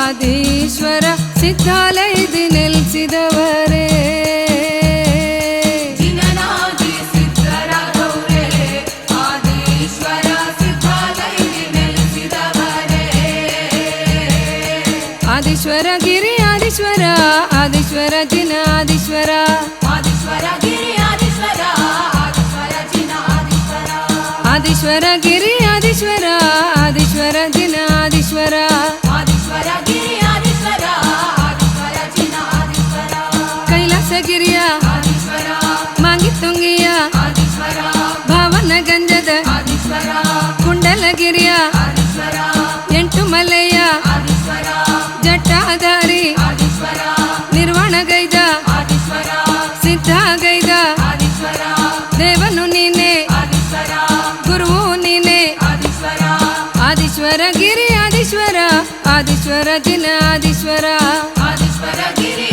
ಆದೀಶ್ವರ ಸಿದ್ಧಾಲಯದಿ ನೆಲೆಸಿದವರೇ ಆದೀಶ್ವರ ಗಿರಿ ಆದೀಶ್ವರ ಆದೀಶ್ವರ ಜಿನ ಆದೀಶ್ವರ ಆದೀಶ್ವರ ಗಿರಿ ಆದೀಶ್ವರ ಆದೀಶ್ವರ ಜಿನ ಆದೀಶ್ವರ ಕೈಲಾಸಗಿರಿಯ ಮಾಂಗಿತುಂಗಿಯ ಭಾವನಗಂಜದ ಕುಂಡಲಗಿರಿಯ ಎಂಟು ಮಲೆಯ ಜಟಾಧಾರಿ ನಿರ್ವಾಣಗೈದ ಸಿದ್ಧಗೈದ ದೇವನು ನೀನೆ ಗುರುವು ನೀನೆ ಆದೀಶ್ವರ ಗಿರಿ ಆದೀಶ್ವರ ಆದೀಶ್ವರ ಜಿನ ಆದೀಶ್ವರ ಗಿರಿ